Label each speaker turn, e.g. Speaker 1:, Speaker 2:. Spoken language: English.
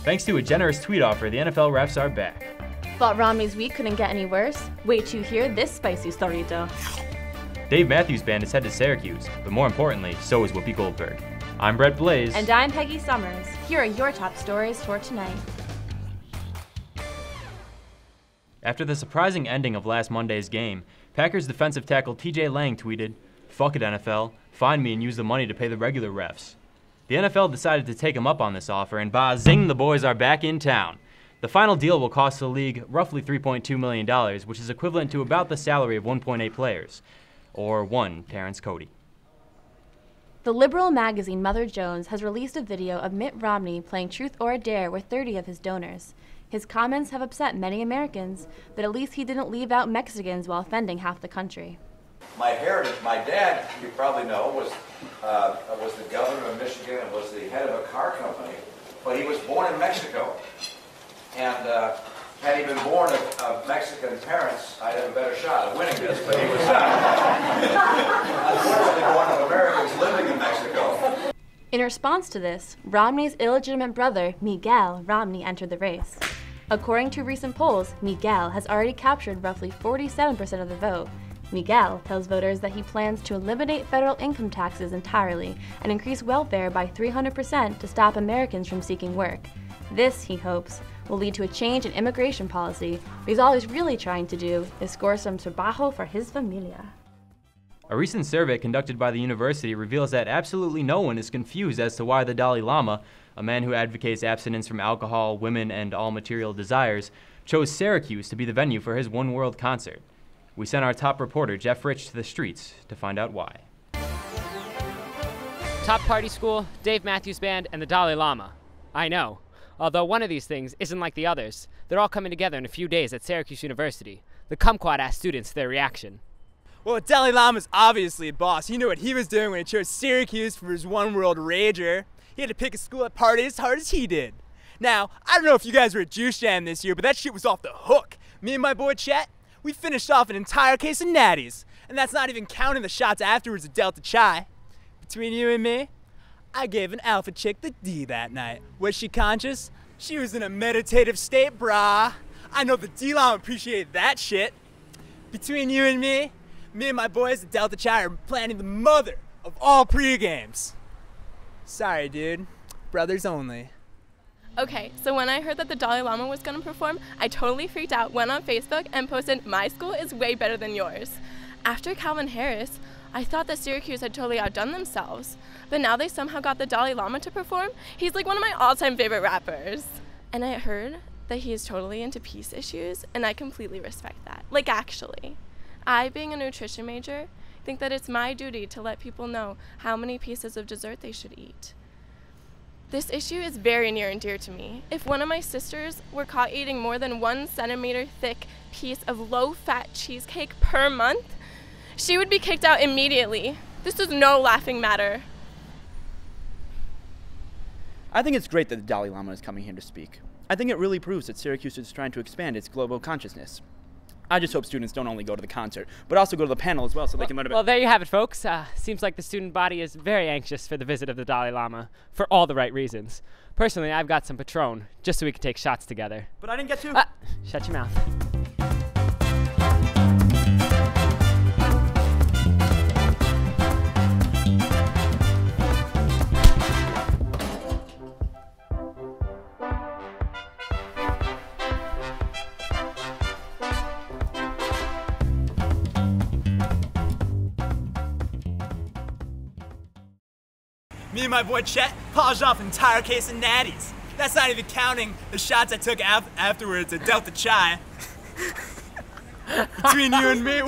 Speaker 1: Thanks to a generous tweet offer, the NFL refs are back.
Speaker 2: Thought Romney's week couldn't get any worse? Wait till you hear this spicy storito.
Speaker 1: Dave Matthews Band is headed to Syracuse, but more importantly, so is Whoopi Goldberg. I'm Brett Blaze.
Speaker 2: And I'm Peggy Summers. Here are your top stories for tonight.
Speaker 1: After the surprising ending of last Monday's game, Packers defensive tackle TJ Lang tweeted, "Fuck it, NFL. Find me and use the money to pay the regular refs." The NFL decided to take him up on this offer, and zing, the boys are back in town. The final deal will cost the league roughly $3.2 million, which is equivalent to about the salary of 1.8 players, or one Terrence Cody.
Speaker 2: The liberal magazine Mother Jones has released a video of Mitt Romney playing Truth or Dare with 30 of his donors. His comments have upset many Americans, but at least he didn't leave out Mexicans while offending half the country.
Speaker 3: My heritage, my dad, you probably know, was the governor of Michigan and was the head of a car company, but he was born in Mexico. And had he been born of Mexican parents, I'd have a better shot of winning this, but he was unfortunately born of Americans living in Mexico.
Speaker 2: In response to this, Romney's illegitimate brother, Miguel Romney, entered the race. According to recent polls, Miguel has already captured roughly 47% of the vote. Miguel tells voters that he plans to eliminate federal income taxes entirely and increase welfare by 300% to stop Americans from seeking work. This, he hopes, will lead to a change in immigration policy, because all he's really trying to do is score some trabajo for his familia.
Speaker 1: A recent survey conducted by the university reveals that absolutely no one is confused as to why the Dalai Lama, a man who advocates abstinence from alcohol, women, and all material desires, chose Syracuse to be the venue for his One World concert. We sent our top reporter, Jeff Rich, to the streets to find out why.
Speaker 4: Top party school, Dave Matthews Band, and the Dalai Lama. I know. Although one of these things isn't like the others, they're all coming together in a few days at Syracuse University. The Kumquat asked students their reaction.
Speaker 5: Well, Dalai Lama's obviously a boss. He knew what he was doing when he chose Syracuse for his One World rager. He had to pick a school that partied as hard as he did. Now, I don't know if you guys were at Juice Jam this year, but that shit was off the hook. Me and my boy Chet, we finished off an entire case of natties. And that's not even counting the shots afterwards of Delta Chai. Between you and me, I gave an alpha chick the D that night. Was she conscious? She was in a meditative state, brah. I know the D-Lama appreciated that shit. Between you and me my boys at Delta Chai are planning the mother of all pre-games. Sorry, dude. Brothers only.
Speaker 6: Okay, so when I heard that the Dalai Lama was going to perform, I totally freaked out, went on Facebook, and posted, "My school is way better than yours." After Calvin Harris, I thought that Syracuse had totally outdone themselves. But now they somehow got the Dalai Lama to perform. He's like one of my all-time favorite rappers. And I heard that he is totally into peace issues, and I completely respect that. Like, actually. I, being a nutrition major, think that it's my duty to let people know how many pieces of dessert they should eat. This issue is very near and dear to me. If one of my sisters were caught eating more than 1 centimeter thick piece of low-fat cheesecake per month, she would be kicked out immediately. This is no laughing matter.
Speaker 7: I think it's great that the Dalai Lama is coming here to speak. I think it really proves that Syracuse is trying to expand its global consciousness. I just hope students don't only go to the concert, but also go to the panel as well so they can learn about...
Speaker 4: Well, there you have it, folks. Seems like the student body is very anxious for the visit of the Dalai Lama, for all the right reasons. Personally, I've got some Patron, just so we can take shots together.
Speaker 7: But I didn't get to...
Speaker 4: Shut your mouth.
Speaker 5: Me and my boy Chet polished off an entire case of natties. That's not even counting the shots I took afterwards at Delta Chai. Between you and me,